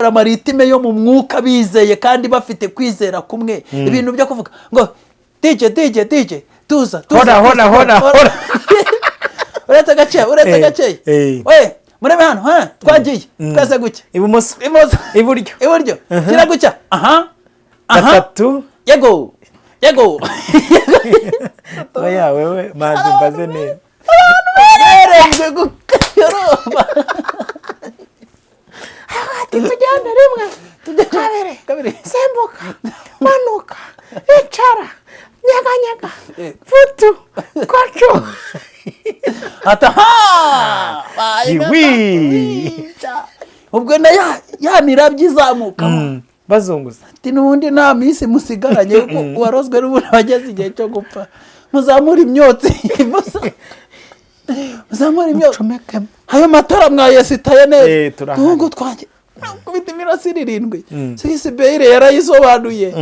amaritime yo mu mwuka bizeye kandi bafite kwizera kumwe ibintu byo kuvuga ngo DJ tuza hora uretse gace we murebe hano twagiye twese gucya ibumoso iburyo kira gucya gatatu yego oya wewe maze mbaze neza barengwe gukoroba tujyane rimwe kabiri sembuka manuka icara nyaganyega futu kwacu ubwo na ya mirabyo izamukamo bazunguza ati n'ubundi nta minsi musigaranye kuko warozwe n'ubundi wageze igihe cyo gupfa muzamura imyotsi ayo matara mwayesitaye neza n'ubwo twanjye kubita imirasire 7 sisi beire yarayisobanuye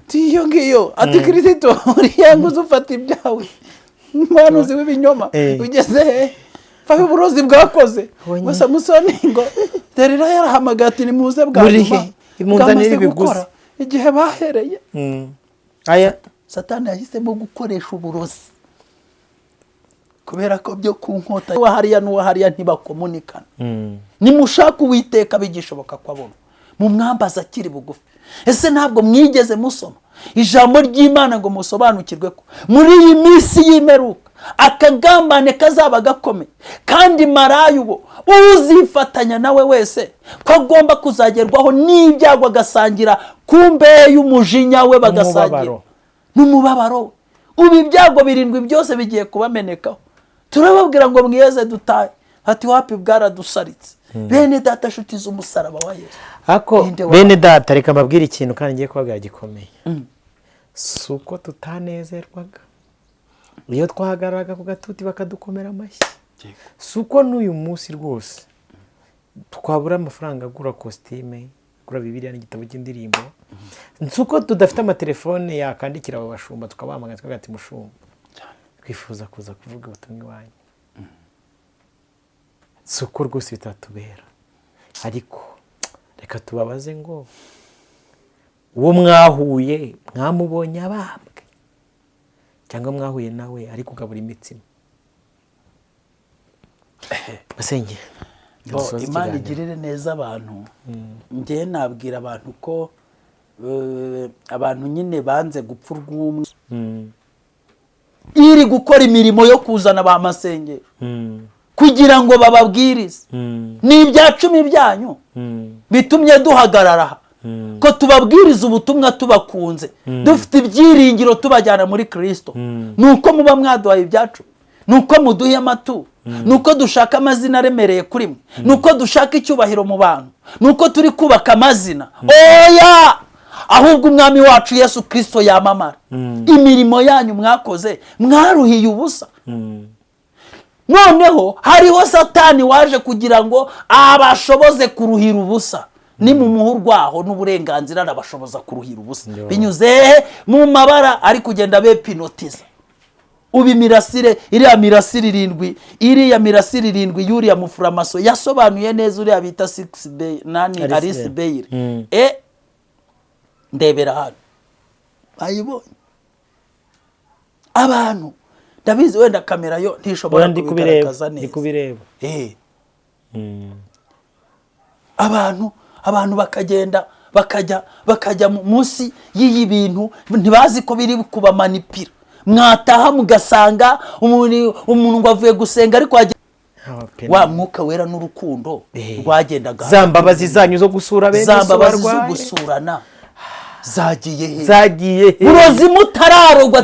tiyo ngiyo ati Kristo uriya nguze ufata ibyawe mwanuzi w'ibinyoma ugeze he faho uburozi bwakoze gusa musoni ngo derira yarahamagaye ati nimuze bwa nyuma imunzanira ibiguzi igihe bahereye aya Satani yahisemo gukoresha uburozi kubera ko byo ku nkota wa hariya ntibakomunikana nimushaka Uwiteka bigishoboka kwabona mu mwambaza akiri bugufi ese ntabwo mwigeze musoma ijambo ry'Imana ngo musobanukirwe ko muri iyi minsi y'imperuka akagambane kazaba gakomeye kandi marayo ubo uzifatanya nawe wese ko agomba kuzagerwaho n'ibyago agasangira kumbe y'umujinya we bagasangira n'umubabaro ubu ibyago 7 byose bigiye kubamenekaho turababwira ngo mwiyeze dutaye ati wapi bwaradusaritse bene data shutiza umusaraba wa Yesu ako bene data reka mbabwira ikintu kandi ngiye kubabwira gikomeye suko tutanezerwaga iyo twahagaraga ku gatuti bakadukomera amashyi suko n'uyu munsi rwose twabura amafaranga agura costume gura Bibiliya n'igitabo cy'indirimbo suko tudafite amatelefone yakandikira abo bashumba tukabamagana twagati mushumba twifuza kuza kuvuga ubutumwa wanyu suko rwose bitatubera ariko reka tubabaze ngo uwo mwahuye mwamubonye abambwe cyangwa mwahuye nawe ari kugabura imitsima basenge Imana igirire neza abantu ngiye nabwira abantu ko abantu nyine banze gupfa urw'umwe iri gukora imirimo yo kuzana ba masengero kugira ngo bababwirize ni ibya 10 byanyu bitumye duhagarara ko tubabwiriza ubutumwa tubakunze dufite ibyiringiro tubajyana muri Kristo nuko muba mwaduhaye ibyacu nuko muduhiye amatu nuko dushaka amazina aremereye kuri mwe nuko dushaka icyubahiro mu bantu nuko turi kubaka amazina oya ahubwo umwami wacu Yesu Kristo yamamara imirimo yanyu mwakoze mwaruhiye ubusa noneho hariho Satani waje kugira ngo abashoboze kuruhira ubusa ni mu muhurwaho n'uburenganzira arabashoboza kuruhira ubusa binyuze mu mabara ari kugenda bepinotiza ubi mirasire iriya mirasire 7 yuriya mufuramaso yasobanuye neza uriya bita 6 bay nani Alice Bailey ndebera hano ayibonye abantu ndabizi wenda kamera yo ntishobora kubigaragaza neza kubireba abantu bakagenda bakajya munsi y'iyi bintu ntibazi ko biri kubamanipira mwataha mugasanga umuntu ngo avuye gusenga ariko wa mwuka wera n'urukundo rwagendaga zambabazi zanyu zo gusura bene zambabazi zo gusurana zagiye burozi mutararogwa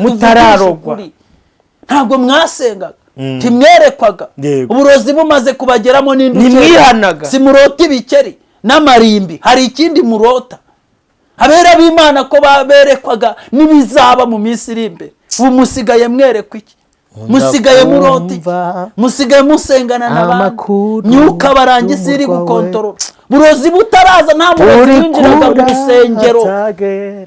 ntabwo mwasengaga timwerekwaga uburozi bumaze kubageramo n'indwara simurota ibikeri n'amarimbi hari ikindi murota abera b'Imana ko baberekwaga nibizaba mu minsi iri imbere ubu musigaye mwerekwa iki musigaye muroti musigaye musengana n'abantu myuka barangiza iri gukontorora burozi butaraza nta murozi yinjiraga mu rusengero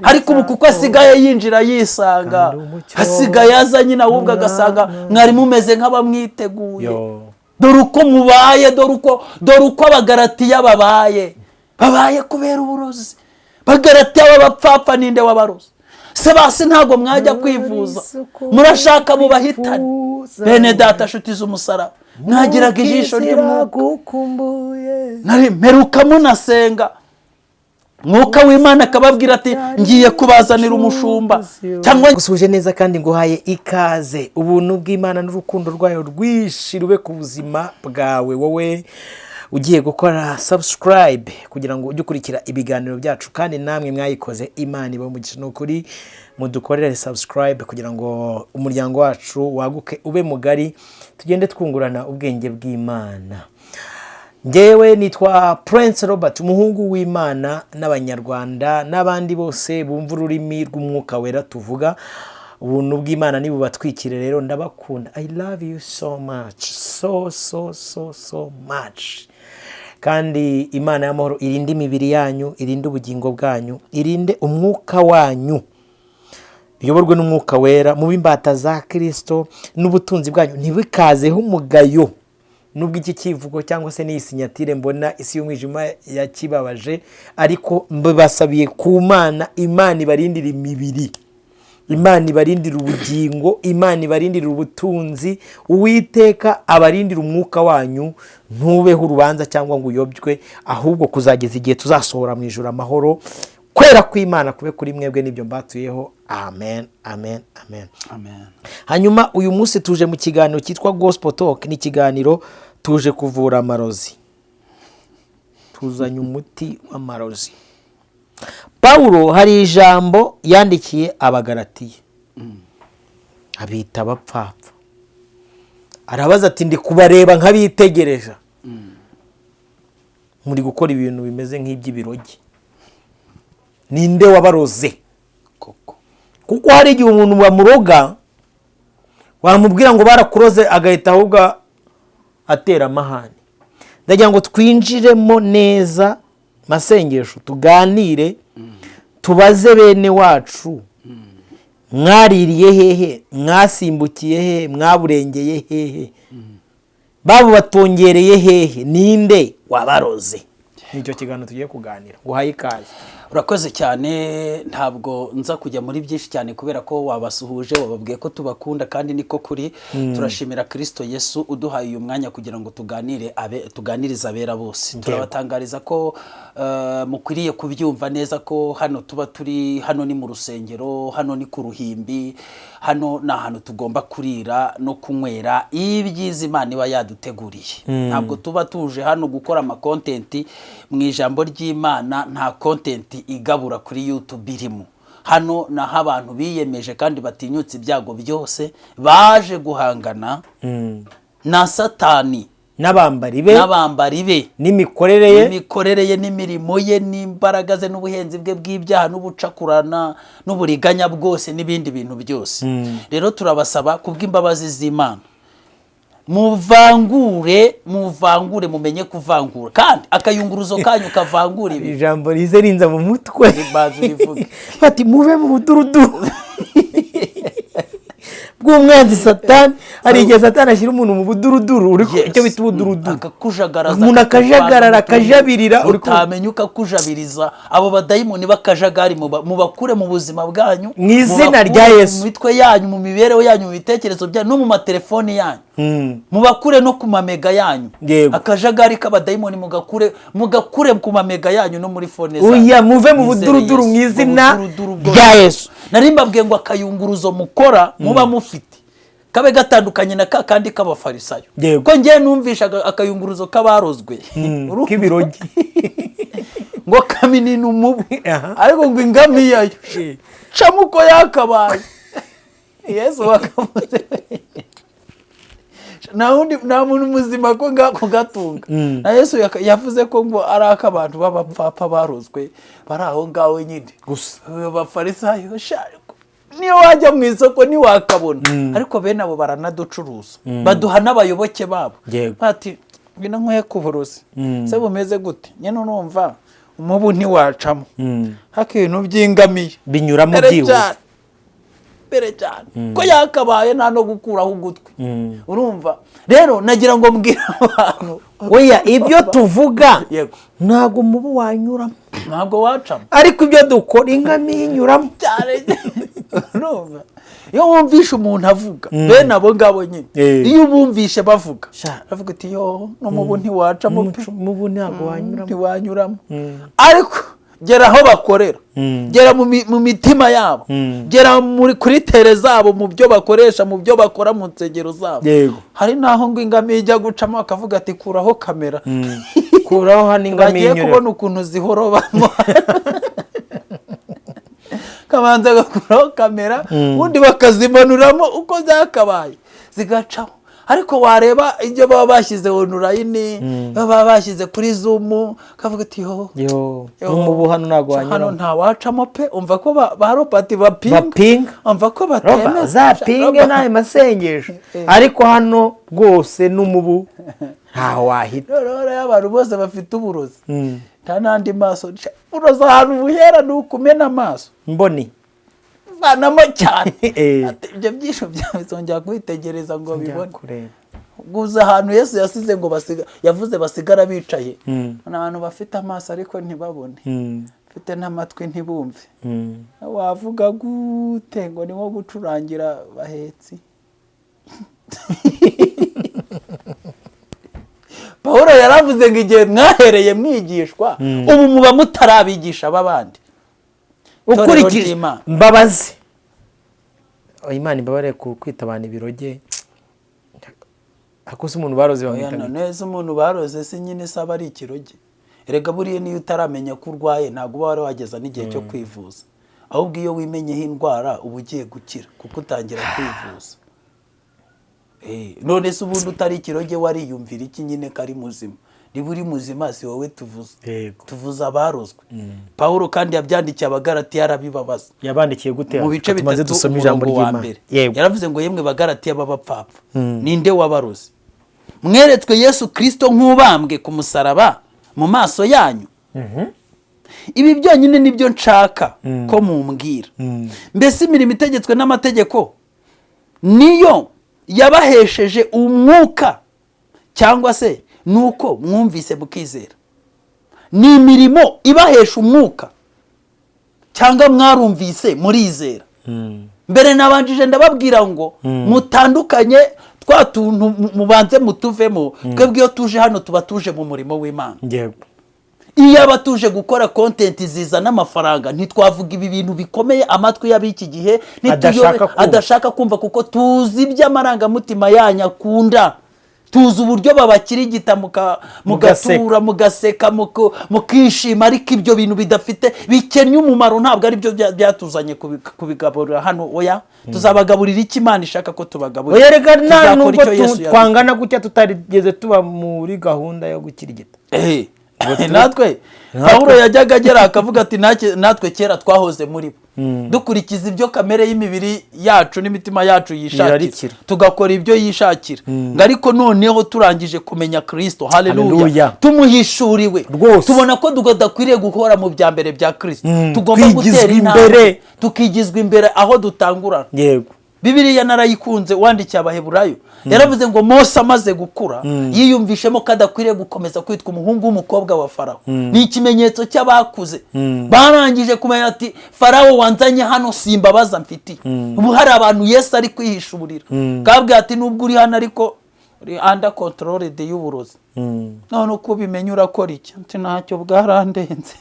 ariko ubu kuko asigaye yinjira yisanga asigaye aza nyine ahubwo agasanga mwari mumeze nk'abamwiteguye dore uko mubaye dore uko abagaratiya babaye babaye kubera uburozi. Bagalatiya b'abapfapfa ninde wabarozi? Se basi ntago mwajya kwivuza, murashaka mubahitane. Bene data nshuti z'umusaraba, mwagiraga ijisho ry'umwuka, nari mperuka munasenga, Mwuka w'Imana akababwira ati ngiye kubazanira umushumba. Cyangwa gusuje neza kandi nguhaye ikaze. Ubuntu bw'Imana n'urukundo rwayo rwishirwe ku buzima bwawe, wowe ugiye gukora subscribe kugira ngo ujye ukurikira ibiganiro byacu, kandi namwe mwayikoze Imana ibamugisha n'ukuri mudukorere subscribe kugira ngo umuryango wacu waguke ube mugari, tugende twungurana ubwenge bw'Imana. Ngewe nitwa Prince Robert, umuhungu w'Imana n'abanyarwanda n'abandi bose bumva ururimi rw'umwuka wera tuvuga. Ubuntu bw'Imana ni bubatwikire rero, ndabakunda. I love you so much, so much. Kandi Imana y'amahoro irinde imibiri yanyu, irinde ubugingo bwanyu, irinde umwuka wanyu, biyoborwe n'umwuka wera, mu bimbata za Kristo, n'ubutunzi bwanyu ntibikazeho umugayo. Nubwo iki kivugo cyangwa se ni sinyatire mbona isi y'umwijima yakibabaje, ariko mbasabiye ku Mana, Imana ibarindira imibiri, Imana ibarindira ubugingo, Imana ibarindira ubutunzi, Uwiteka abarindira umwuka wanyu, ntubeho urubanza cyangwa ngo uyobywe, ahubwo kuzageza igihe tuzasohora mu ijuru amahoro. Kwera kw'Imana kube kuri mwebwe n'ibyo mbatuyeho. Amen, amen, amen, amen. Hanyuma uyu munsi tuje mu kiganiro cyitwa Gospel Talk. Ni ikiganiro tuje kuvura amarozi, tuzanye umuti w'amarozi. Paulo hari ijambo yandikiye Abagalatiya, abita abapfapfa. Arabaza ati ndi kubareba nk'abitegereza, muri gukora ibintu bimeze nk'iby'ibirogi. Ninde wabaroze? Kuko hari igihe umuntu bamuroga, wamubwira ngo barakuroze agahita ahubwo atera amahane. Ndagira ngo twinjiremo neza masengesho, tuganire, tubaze bene wacu, mwaririye hehe, mwasimbukiye hehe, mwaburengeye hehe, babo batongereye hehe, ninde wabaroze? Nicyo kiganiro tugiye kuganira. Guhaye ikaze. Urakoze cyane. Ntabwo nza kujya muri byinshi cyane kubera ko wabasuhuje, wababwiye ko tubakunda kandi niko kuri. Turashimira Kristo Yesu uduhaye uyu mwanya kugira ngo tuganirize abera bose. Turabatangariza ko mukwiriye kubyumva neza ko hano tuba turi, hano ni mu rusengero, hano ni ku ruhimbi, hano ni ahantu tugomba kurira no kunywera ibyiza Imana iba yaduteguriye. Ntabwo tuba tuje hano gukora amakontenti mu ijambo ry'Imana, nta kontenti igabura kuri YouTube irimo. Hano naho abantu biyemeje kandi batinyutse ibyago byose, baje guhangana na Satani n'abambari be n'imikorere ye n'imirimo ye n'imbaraga ze n'ubuhenzi bwe bw'ibyaha n'ubucakurana n'uburiganya bwose n'ibindi bintu byose. Rero turabasaba kubw'imbabazi z'Imana, muvangure mumenye kuvangura, kandi akayunguruzo kanyu kavangura ibi. Ijambo rize rinza mu mutwe, ribazo rivuge bati muve mu buduruduru bw'umwanzi Satani. Hari igihe Satani ashyira umuntu mu buduruduru, uri icyo bita ubuduruduru, akakujagaraza, umuntu akajagarara, akajabirira, uri utamenya ukakujabiriza. Abo badayimoni bakajagari mubakure mu buzima bwanyu, mu izina rya Yesu, mu mitwe yanyu, mu mibereho yanyu, mu bitekerezo byanyu, no mu matelefoni yanyu. Mubakure no ku mamega yanyu. Akajagari k'abadayimoni mugakure ku mamega yanyu no muri fone zanyu. Oya, muve mu buduruduru mu izina rya Yesu. Nari mbabwiye ngo akayunguruzo mukora muba mufite kabe gatandukanye na kandi k'abafarisayo. Ko ngiye numvisha akayunguruzo k'abarozwe k'ibirogi ngo kaminini umubu, ariko ngo ingamiyayo camuko yakabaye. Yesu wakavuze nta muntu muzima ko ngako gatunga. Na Yesu yavuze ko ngo ari akabantu b'abapfapfa barozwe, bari aho ngaho nyine gusa. Abafarisayo niyo wajya mu isoko ntiwakabona, ariko bene abo baranaducuruza, baduha n'abayoboke babo. Bati ngwino nkwiye kuburozi, se bumeze gute? Nyine urumva umubu ntiwacamo, haka ibintu by'ingamiye binyuramo byihuse. imbere cyane ko yakabaye nta no gukuraho ugutwi. Urumva rero nagira ngo mbwira abantu oya ibyo tuvuga ntabwo umubu wanyuramo, ntabwo wacamo, ariko ibyo dukora ingamiya inyuramo cyane. Urumva iyo wumvishe umuntu avuga bene abo ngabo nyine, iyo ubumvishe bavuga bavuga ati yo n'umubu ntiwacamo, umubu ntabwo wanyuramo, ntiwanyuramo. Ariko gera aho bakorera, gera mu mitima yabo, gera kuri tere zabo, mu byo bakoresha, mu byo bakora mu nsengero zabo. Hari naho ngo ingamiya ijya gucamo akavuga ati kuraho kamera, kuraho hano ingamiya bagiye kubona ukuntu zihorobamo. Kabanza agakuraho kamera ubundi bakazimanuramo uko zakabaye zigacaho. Ariko wareba ibyo baba bashyize online, baba bashyize kuri Zoom, kavuga ati yo umubu hano ntabwo wanyuramo, hano nta wacamo pe. Umva ko ba Robert bapinga, umva ko bateme zapinge naye masengesho, ariko hano rwose n'umubu nta wahita. Rero abantu bose bafite uburozi, nta nandi maso uroza ahantu buhera nukumena amaso mboni vanamo cyane. Ibyo byisho byabizongera kwitegereza ngo bibone. Guza ahantu Yesu yasize ngo yavuze basigara bicaye, n'abantu bafite amaso ariko ntibabone, bafite n'amatwi ntibumve. Wavuga gute ngo ni nko gucurangira bahetsi? Pawulo yaravuze ngo igihe mwahereye mwigishwa ubu muba mutarabigisha abandi. Ukurikije mbabazi Imana imbabare ku kwita abantu ibiroge, akose umuntu baroze bamwita neza. Umuntu baroze si nyine saba ari ikiroge. Erega buriye niyo utaramenya ko urwaye ntabwo uba wari wageza n'igihe cyo kwivuza, ahubwo iyo wimenyeho indwara uba ugiye gukira kuko utangira kwivuza. None se ubundi utari ikiroge wariyumvira iki nyine kari muzima? Niba uri muzima si wowe tuvuza abarozwe. Pawulo kandi yabyandikiye Abagalatiya arabibabaza. Yabandikiye gute? Mu bice bitatu dusoma ijambo ry'Imana. Yaravuze ngo yemwe Bagalatiya b'abapfapfa, ninde wabaroze? Mweretswe Yesu Kristo nk'ubambwe ku musaraba mu maso yanyu. Ibi byonyine nibyo nshaka ko mumbwira. Mbese imirimo itegetswe n'amategeko niyo yabahesheje umwuka, cyangwa se nuko mwumvise mukizera? Ni imirimo ibahesha umwuka cyangwa mwarumvise murizera? Mbere nabanjije ndababwira ngo mutandukanye twa tuntu, mubanze mutuvemo. Twebwe iyo tuje hano tuba tuje mu murimo w'Imana. Iyo abatuje gukora content zizana amafaranga ntitwavuga ibi bintu bikomeye amatwi y'abiki gihe adashaka kumva, kuko tuzi iby'amarangamutima yanyu akunda, tuzi uburyo babakirigita mugatura mugaseka mukishima, ariko ibyo bintu bidafite bikennye umumaro ntabwo ari byo byatuzanye kubigaburira hano. Oya, tuzabagaburira iki Imana ishaka ko tubagaburira. Oya rega nta nubwo twangana gutya tutarigeze tuba muri gahunda yo gukirigita. Natwe Pawulo yajyaga agera akavuga ati natwe kera twahoze muri bo, dukurikiza ibyo kamere y'imibiri yacu n'imitima yacu yishakira, tugakora ibyo yishakira. Ariko noneho turangije kumenya Kristo, haleluya, tumuhishuriwe, tubona ko tudakwiriye guhora mu bya mbere bya Kristo, tugomba gutera intambwe tukigizwa imbere aho dutangurana. Bibiliya narayikunze, wandikiye Abaheburayo yaravuze ngo Mose amaze gukura yiyumvishemo ko adakwiriye gukomeza kwitwa umuhungu w'umukobwa wa Farawo. Ni ikimenyetso cy'abakuze barangije kumenya ati Farawo wanzanye hano simbabaza mfitiye. Ubu hari abantu Yesu ari kwihishurira, kabwe ati nubwo uri hano ariko uri under control y'uburozi. None uko bimenya urakora iki? Ati ntacyo bwarandenze.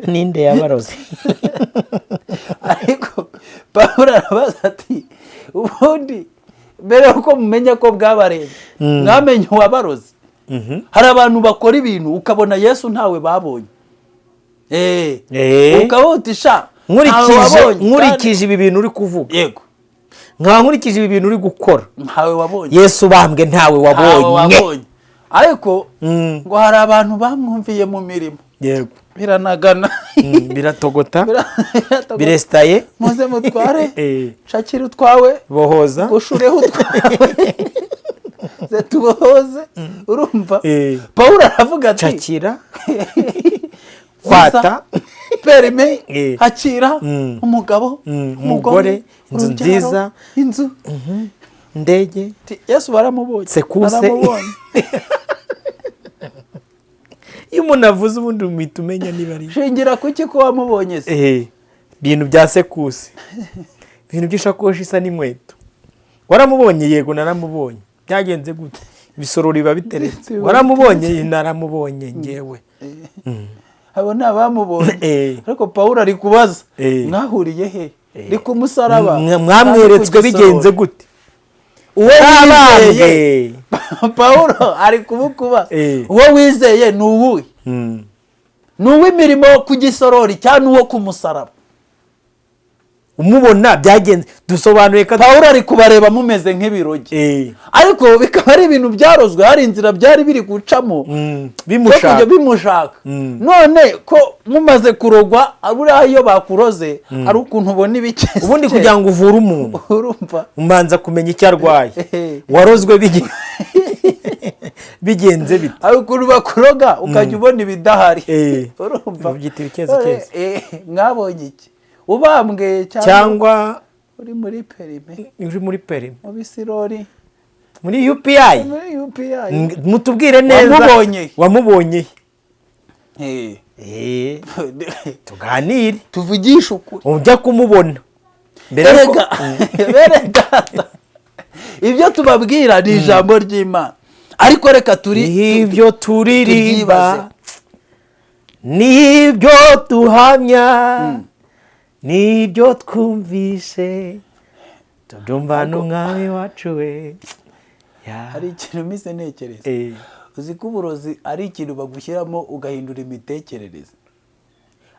Ninde yabaroze? Ariko Pawulo arabaza ati ubundi mbere uko mumenya ko bwabarenze mwamenye uwabaroze. Hari abantu bakora ibintu ukabona Yesu ntawe babonye, ukabutisha nkurikije ibi bintu uri kuvuga. Yego, nkaba nkurikije ibi bintu uri gukora ntawe wabonye. Yesu bambwe ntawe wabonye. Ariko ngo hari abantu bamwumviye mu mirimo. Yego, biranagana, biratogota, birestaye, muze mutware, shakira utwawe, bohoza, ushureho utwawe, ze tubohoze. Urumva Pawulo aravuga ati shakira, fata, perime hakira umugabo umugore inzu nziza inzu indege Yesu baramubonye sekuse iyo umuntu avuze ubundi umwita umenya niba ari shingira kuki ko wamubonye se ibintu bya sekuse ibintu by'ishakoshi isa n'inkweto waramubonye yego naramubonye byagenze gute ibisoro biba biteretse waramubonye naramubonye ngewe abo ni abamubonye ariko Pawulo ari kubaza mwahuriye he ni ku musaraba mwamweretswe bigenze gute uwo wizeye Pawulo ari kubukuba uwo wizeye ni uwuhe ni uw'imirimo ku gisorori cyangwa uwo ku musaraba umubona byagenze dusobanuye ko Pawulo ari kubareba mumeze nk'ibiroge ariko bikaba ari ibintu byarozwe hari inzira byari biri gucamo bimushaka none ko mumaze kurogwa buriya iyo bakuroze ari ukuntu ubona ibikese ubundi kugira ngo uvure umuntu urumva umanza kumenya icyo arwaye warozwe bigenze bite ari ukuntu bakuroga ukajya ubona ibidahari urumva byita ibikeze mwabonye iki ubambwe cyangwa uri muri perime mu bisirori muri UPI mutubwire neza wamubonye tuganire tuvugishe ukuri ujya kumubona berega ibyo tubabwira ni ijambo ry'Imana ariko reka ibyo turirimba nibyo tuhamya nibyo twumvishe tubyumva n'umwami wacu we hari ikintu mise ntekereza uzi ko uburozi ari ikintu bagushyiramo ugahindura imitekerereze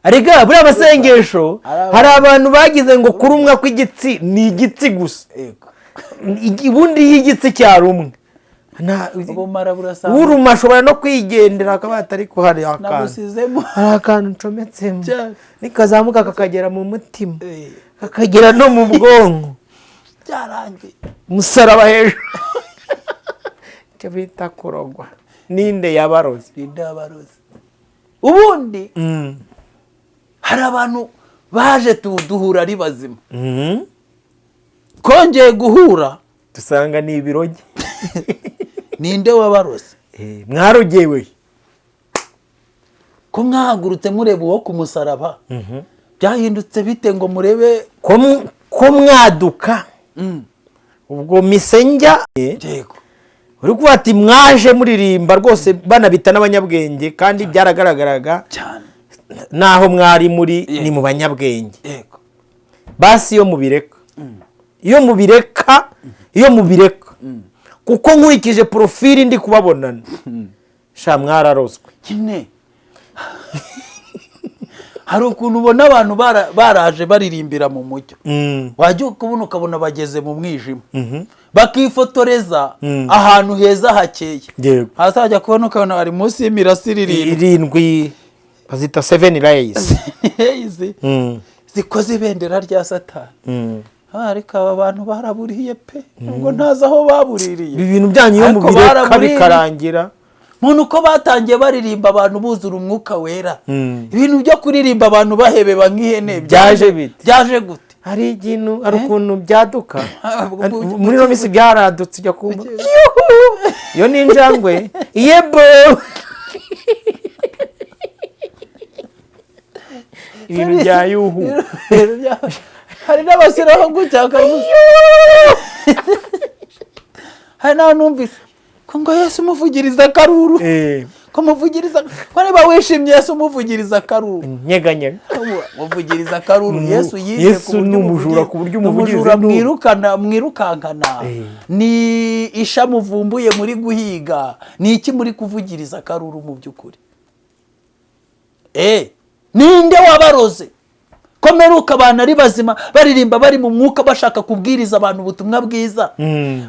arega buriya amasengesho hari abantu bagize ngo kurumwa kw'igitsi ni igitsi gusa ubundi y'igitsi cyarumwe uruma ashobora no kwigendera akaba atari ko hari akantu ncometsemo nikazamuka kakagera mu mutima kakagera no mu bwonko byarangiye umusaraba hejuru icyo bita kurogwa ninde yabaroze ubundi hari abantu baje duhura ari bazima kongeye guhura dusanga ni ibiroge ninde wabaroze mwarogewe ko mwahagurutse mureba uwo ku musaraba byahindutse bite ngo murebe ko mwaduka ubwo misengya uri kuvuga ati mwaje muririmba rwose banabita n'abanyabwenge kandi byaragaragaraga naho mwari muri ni mu banyabwenge basi iyo mubireka kuko nkurikije profili ndi kubabonana sha mwararozwe nyine hari ukuntu ubona abantu baraje baririmbira mu mucyo wajya kubona ukabona bageze mu mwijima bakifotoreza ahantu heza hakeye hazajya kubona ukabona bari munsi y'imirasire irindwi bazita 7 rays zikoze ibendera rya Satani ariko aba bantu baraburiye pe ngo ntazi aho babuririye ibi bintu byanyu yo mu bireka bikarangira muntu uko batangiye baririmba abantu buzura umwuka wera ibintu byo kuririmba abantu bahebeba nk'ihene byaje gute hari ikintu ari ukuntu byaduka muri no misi byaradutse ijya kumva yo ni injangwe yebo ibintu bya yuhu hari n'abashyiraho gutya hari n'aho numvise ko ngo Yesu umuvugiriza akaruru ko muvugiriza ko niba wishimye Yesu umuvugiriza akaruru nyeganyega muvugiriza akaruru Yesu Yesu n'umujura ku buryo umuvugiriza mwirukankana ni isha muvumbuye muri guhiga ni iki muri kuvugiriza akaruru mu by'ukuri ninde wabaroze komeruka abantu ari bazima baririmba bari mu mwuka bashaka kubwiriza abantu ubutumwa bwiza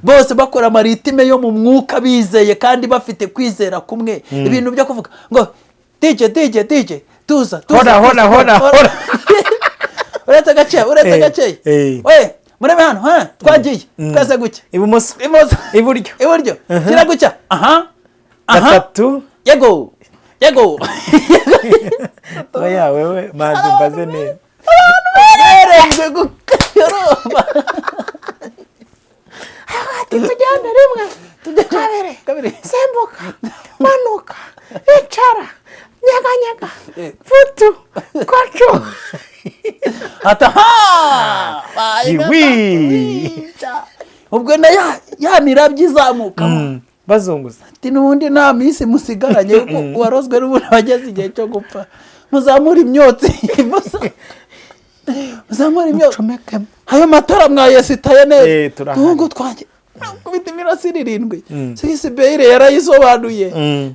bose bakora amaritime yo mu mwuka bizeye kandi bafite kwizera kumwe ibintu byo kuvuga ngo tije tuza hora uretse gace we murebe hano twagiye twese gucya ibumoso iburyo kira gucya aha gatatu yego yego oya wewe manzi mbaze neza barenzwe gukayoroba tujyane rimwe kabiri sembuka manuka icara nyeganyega futu kwacu ataha ubwo na ya mirabyo izamuka bazunguza ati n'ubundi nta minsi musigaranye kuko warozwe n'ubundi wageze igihe cyo gupfa muzamura imyotsi muzamura imyotsi ayo matara mwayesitaye neza n'ubwo twanjye kubita imirasire 7 sisi beire yarayisobanuye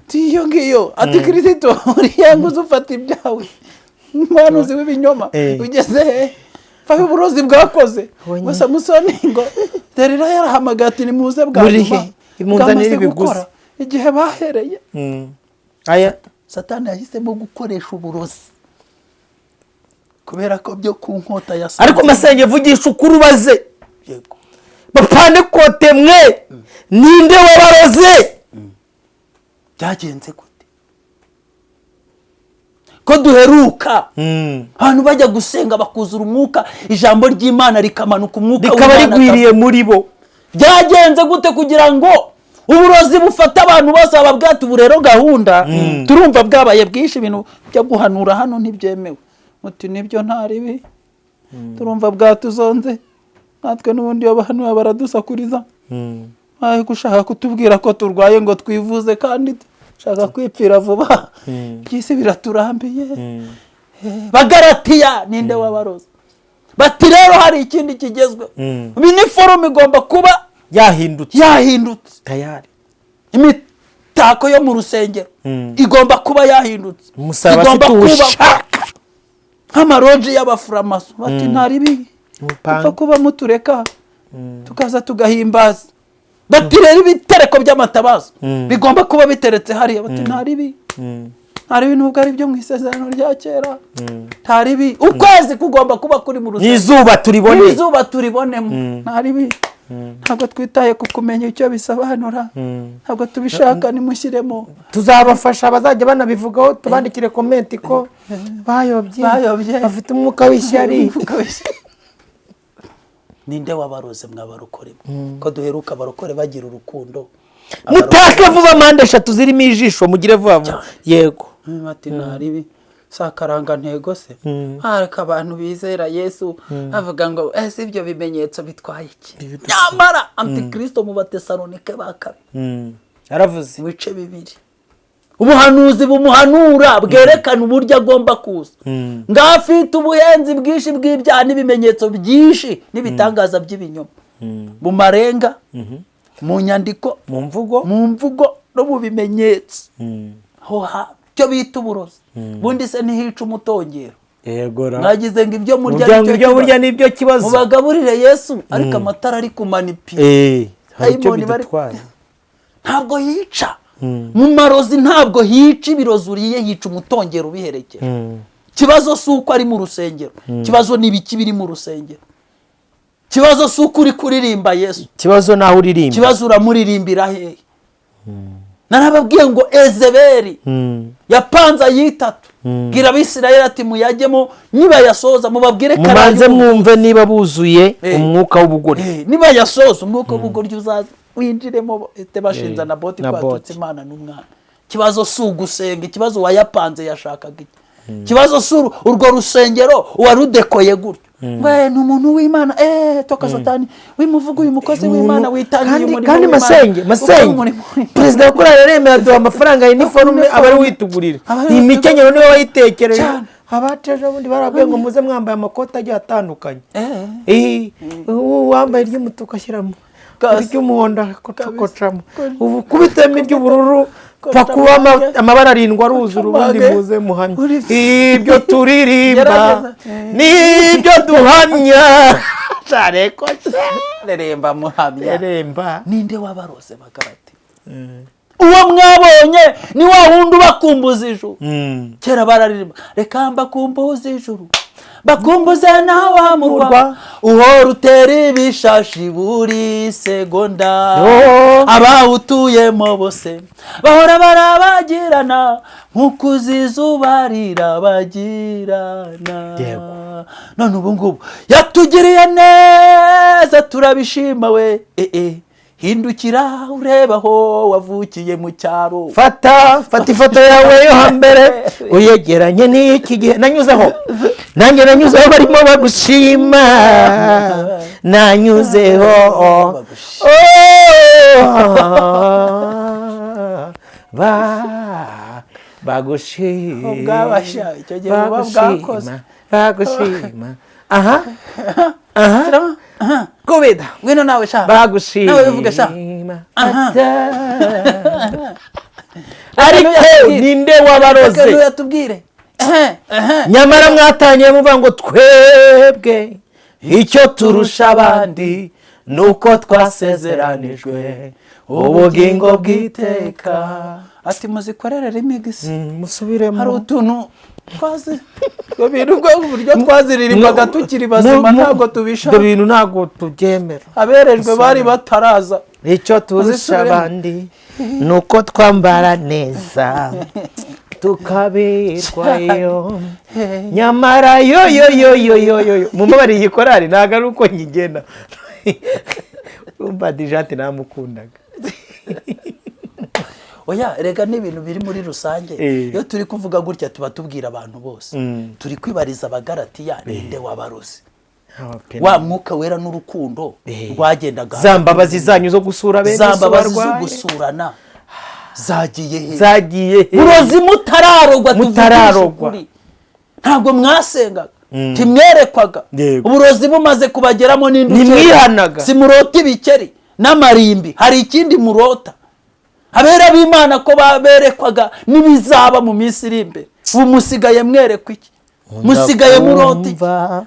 tiyo ngiyo ati Kristo uriye nguze ufata ibyawe mwanuzi w'ibinyoma ugeze he fa uburozi bwakoze gusa musoni ngo Delila yarahamagaye ati nimuze bwa nyuma imunzanira ibiguzi igihe bahereye aya Satani yahisemo gukoresha uburozi kubera ko byo ku nkota ya ariko masenge vugisha ukuri ubaze yego bapane kote mwe ninde wabaroze byagenze gute ko duheruka abantu bajya gusenga bakuzura umwuka ijambo ry'Imana rikamanuka umwuka rikaba rigwiriye muri bo byagenze gute kugira ngo uburozi bufata abantu bose ababwati uburero gahunda turumva bwabaye bwinshi ibintu byo guhanura hano ntibyemewe muti nibyo ntaribi turumva bwatuzonze natwe n'ubundi bahanuye baradusakuriza aho gushaka kutubwira ko turwaye ngo twivuze kandi shaka kwipfira vuba byisi biraturambiye bagaratiya ninde wabaroza bati rero hari ikindi kigezwe uniforme igomba kuba yahindutse tayari imitako yo mu rusengero igomba kuba yahindutse igomba kuba nk'amaroji y'abafuramaso bati ntaribi upfa kuba mutureka tukaza tugahimbaza bati rero ibitereko by'amatabazo bigomba kuba biteretse hariya bati ntaribi nubwo ari byo mu isezerano rya kera ntaribi ukwezi kugomba kuba kuri mu rusengero n'izuba turibonemo ntaribi ntabwo twitaye ku kumenya icyo bisobanura ntabwo tubishaka nimushyiremo tuzabafasha bazajya banabivugaho tubandikire komenti ko bayobye bafite umwuka w'ishyari ninde wabaroze mwabarokore ko duheruka barokore bagira urukundo mutake vuba mande 3 zirimo ijisho mugire vuba yego bati ntaribi sakaranga ntego se ariko abantu bizera Yesu avuga ngo ese ibyo bimenyetso bitwaye iki nyamara antikristo mu Batesalonike bakabe yaravuze ibice 2 ubuhanuzi bumuhanura bwerekana uburyo agomba kuza ngafite ubuhenzi bwinshi bw'ibyaha n'ibimenyetso byinshi n'ibitangaza by'ibinyoma mu marenga mu nyandiko mu mvugo no mu bimenyetso ho cyo bita uburozi bundi se ntihica umutongero yego nagize ngo ibyo murya nibyo kibazo mubagaburire Yesu ariko amatara ari kumanipi hayimoni bitwaye ntabwo yica mu marozi ntabwo hica ibirozi uriye yica umutongero ubiherekera kibazo suko ari mu rusengero kibazo nibiki biri mu rusengero kibazo suko uri kuririmba Yesu kibazo naho uririmba kibazo uramuririmbira hehe narababwiye ngo Ezeberi yapanza yitatu gira Abisirayeli ati muyajyemo niba yasoza mubabwire mubanze mwumve niba buzuye umwuka w'ubugore niba yasoza umwuka w'ubugore uzaza winjiremo bashinza na boti kwatutse Imana n'umwana kibazo sugusenga ikibazo wayapanze yashakaga iki kibazo suru urwo rusengero warudekoye gutyo we n'umuntu w'Imana toka Satani wimuvuga uyu mukozi w'Imana witangiye umurimo kandi masenge president wakora yaremera duha amafaranga y'iniforme abari witugurira iyi mikenyero niwe wayitekereje abateje bundi barabwiye ngo muze mwambaye amakoti agiye atandukanye wambaye ry'umutuku ashyiramo ry'umuhondo kocamo ubu kubitemo iry'ubururu pakuba amabara 7 aruzura ubundi muze muhamye ibyo turirimba nibyo duhamya cyareko leremba muhamya leremba ninde wabarose bagarati uwo mwabonye ni wa wundi bakumbuza ijuru kera bararirimba reka mbakumbuza ijuru bakumbuza nawe murwa uhora utera ibishashi buri segonda abawutuyemo bose bahora barabagirana nk'uko izuba rirabagirana. None ubu ngubu yatugiriye neza turabishima we. Hindukira ureba aho wavukiye mu cyaro. Fata ifoto yawe yo hambere uyegeranye n'iki gihe nanyuzeho. Nanjye nanyuzeho barimo bagushima. Nanyuzeho. Bagushima. Icyo gihe buba bwakoze. Bagushima. Kubida. Ngwino nawe sha. Bagushima. Nawe bivuge sha. Ariko ninde wabaroze? Reka tubwire. Nyamara mwatangiye muvuga ngo twebwe icyo turusha abandi nuko twasezeranijwe ubugingo bw'iteka. Ati muzikorere remix. Musubiremo. Hari utuntu twazi ibintu bwo buryo twaziririmbaga tukiri bazima ntago tubishaka. Ibintu ntago tubyemera. Aberejwe bari bataraza. Icyo turusha abandi nuko twambara neza tukaberwayo. Nyamara yo mumubari iyi korari ntago ari uko nyigena. Umva Dijante namukundaga. Oya rega n'ibintu biri muri rusange. Iyo turi kuvuga gutya tuba tubwira abantu bose. Turi kwibariza abagaratiya ninde wabaroze. Wa mwuka wera n'urukundo rwagendaga. Zambabazi zanyu zo gusura bene zambabazi zo gusurana zagiye he? Zagiye he? Burozi mutararogwa. Ntabwo mwasengaga. Timwerekwaga. Uburozi bumaze kubageramo nimwihanaga. Simurota ibikeri n'amarimbi. Hari ikindi murota. Abera b'Imana ko baberekwaga nibizaba mu minsi iri imbere. Ubu musigaye mwerekwa iki? Musigaye muroti,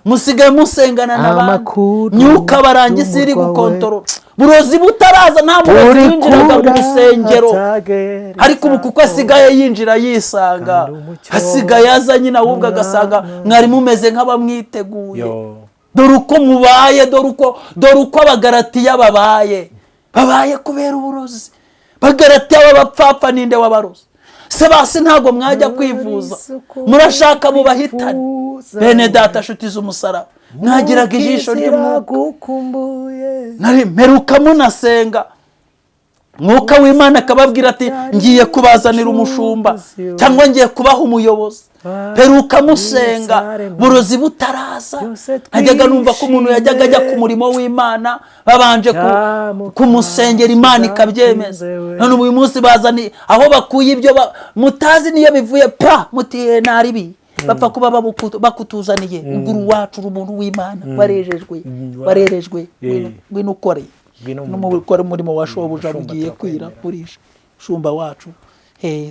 musigaye musengana n'abantu. Nyuka barangise iri gukontorora. Burozi butaraza nta murozi winjiraga mu rusengero. Ariko ubu kuko asigaye yinjira yisanga, asigaye azanye na ahubwo agasanga mwari mumeze nk'abamwiteguye. Dore uko mubaye, dore uko abagaratiya babaye kubera uburozi. Bagaratiya b'abapfapfa ninde wabaroze? Se basi ntago mwajya kwivuza, murashaka mubahitane. Bene data nshuti z'umusaraba, mwagiraga ijisho ry'umwuka. Nari mperuka munasenga, mwuka w'Imana akababwira ati ngiye kubazanira umushumba cyangwa ngiye kubaha umuyobozi. Peruka musenga burozi butaraza. Najyaga numva ko umuntu yajyaga ajya ku murimo w'Imana babanje kumusengera Imana ikabyemeza. None uyu munsi bazani aho bakuye ibyo mutazi niyo bivuye pa mutiye naribi bapfa kuba bakutuzaniye. Uguru wacu umuntu w'Imana barerejwe ngwino ukore n'umukore umurimo washobuja bugiye kwira kurisha shumba wacu.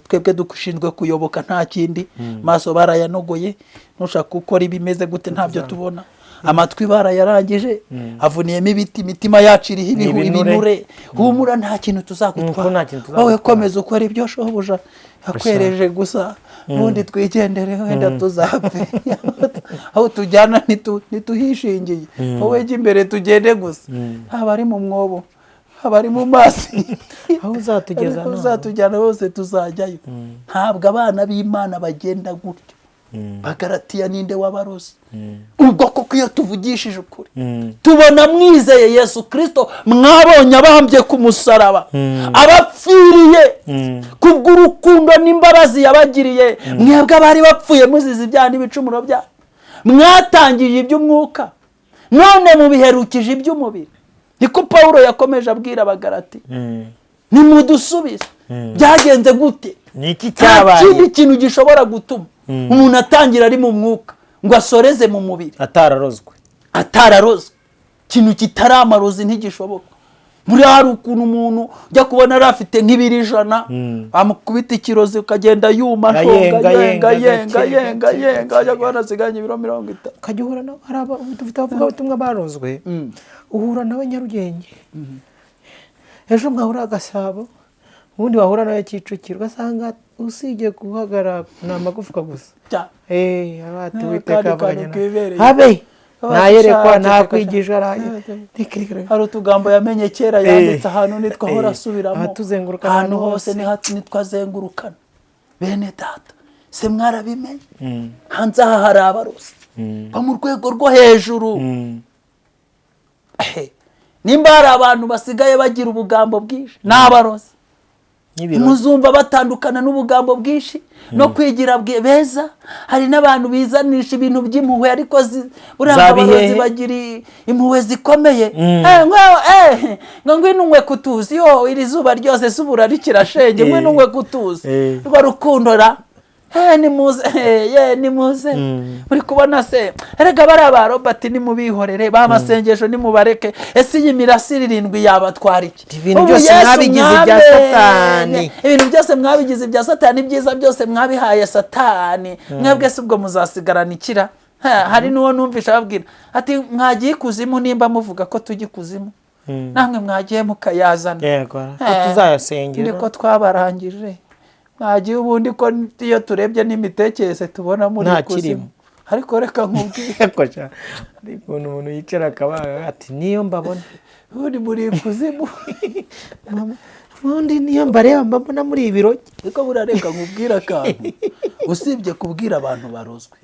Twebwe dushinzwe kuyoboka nta kindi. Maso barayanogoye, nushaka gukora ibimeze gute ntabyo tubona. Amatwi barayarangije avuniyemo ibiti, imitima yacu iriho ibinure. Humura nta kintu tuzagutwara, wowe komeza ukora ibyo shobuja yakwereje gusa, ubundi twigendere wenda tuzapfe. Aho tujyana ntituhishingiye, wowe jya imbere tugende gusa. Haba ari mu mwobo, haba ari mu mazi, aho uzatujyana hose tuzajyayo. Ntabwo abana b'Imana bagenda gutyo. Bagaratiya ninde wabaroze? Ubwo koko iyo tuvugishije ukuri tubona mwizeye Yesu Kristo, mwabonye abambye ku musaraba, abapfiriye kubw'urukundo n'imbabazi yabagiriye. Mwebwe abari bapfuye muzize ibyaha n'ibicumuro byabo, mwatangije iby'umwuka none mubiherukije iby'umubiri. Niko Pawulo yakomeje abwira abagarati, nimudusubize byagenze gute? Niki cyabaye? Ikindi kintu gishobora gutuma umuntu atangira ari mu mwuka ngo asoreze mu mubiri atararozwe. Kintu kitaramarozi ntigishoboka. Muri hari ukuntu umuntu ujya kubona ari afite nk'ibiri 100 amukubita ikirozi ukagenda yuma yenga ajya kubona asiganye ibiro 50. Ukajya uhura nawe hari dufite abavuga ubutumwa barozwe, uhura nawe Nyarugenge, ejo mwahura Gasabo, ubundi wahura nawe Kicukiro, ugasanga usibye guhagarara ni amagufwa gusa. Abati witeka abanyana habe nayerekwa ntakwigisha araye. Hari utugambo yamenye kera yanditse ahantu nitwa hora asubiramo, ahantu hose nitwa azengurukana. bene data se mwarabimenye hanze aha hari abarozi bo mu rwego rwo hejuru. Nimba hari abantu basigaye bagira ubugambo bwinshi ni abarozi. Muzumva batandukana n'ubugambo bwinshi no kwigira beza. Hari n'abantu bizanisha ibintu by'impuhwe ariko buriya abarozi bagira impuhwe zikomeye. Ngo ngwino unywe kutuzi, yo iri zuba ryose subura rikirashenge, ngwino unywe kutuzi rwa rukundora. Nimuze muri kubona se erega bari aba Robert nimubihorere bamasengesho nimubareke. Ese iyi mirasire 7 yabatwara iki? Ibintu byose mwabigize ibya Satani, ibintu byose mwabigize ibya Satani, byiza byose mwabihaye Satani. Mwebwe se ubwo muzasigarana ikira? Hari nuwo numvisha babwira ati mwagiye kuzimu, nimba muvuga ko tujye kuzimu namwe mwagiye mukayazana. Yego tuzayasengera niko twabarangije. Mwagiye ubundi ko iyo turebye n'imitekerereze tubona muri kuzimu. Ariko reka nkubwire ko ariko umuntu yicara akabaga ati niyo mbabona uri muri kuzimu ubundi niyo mbareba mbabona muri ibiro. Ariko burareka nkubwira akantu usibye kubwira abantu barozwe,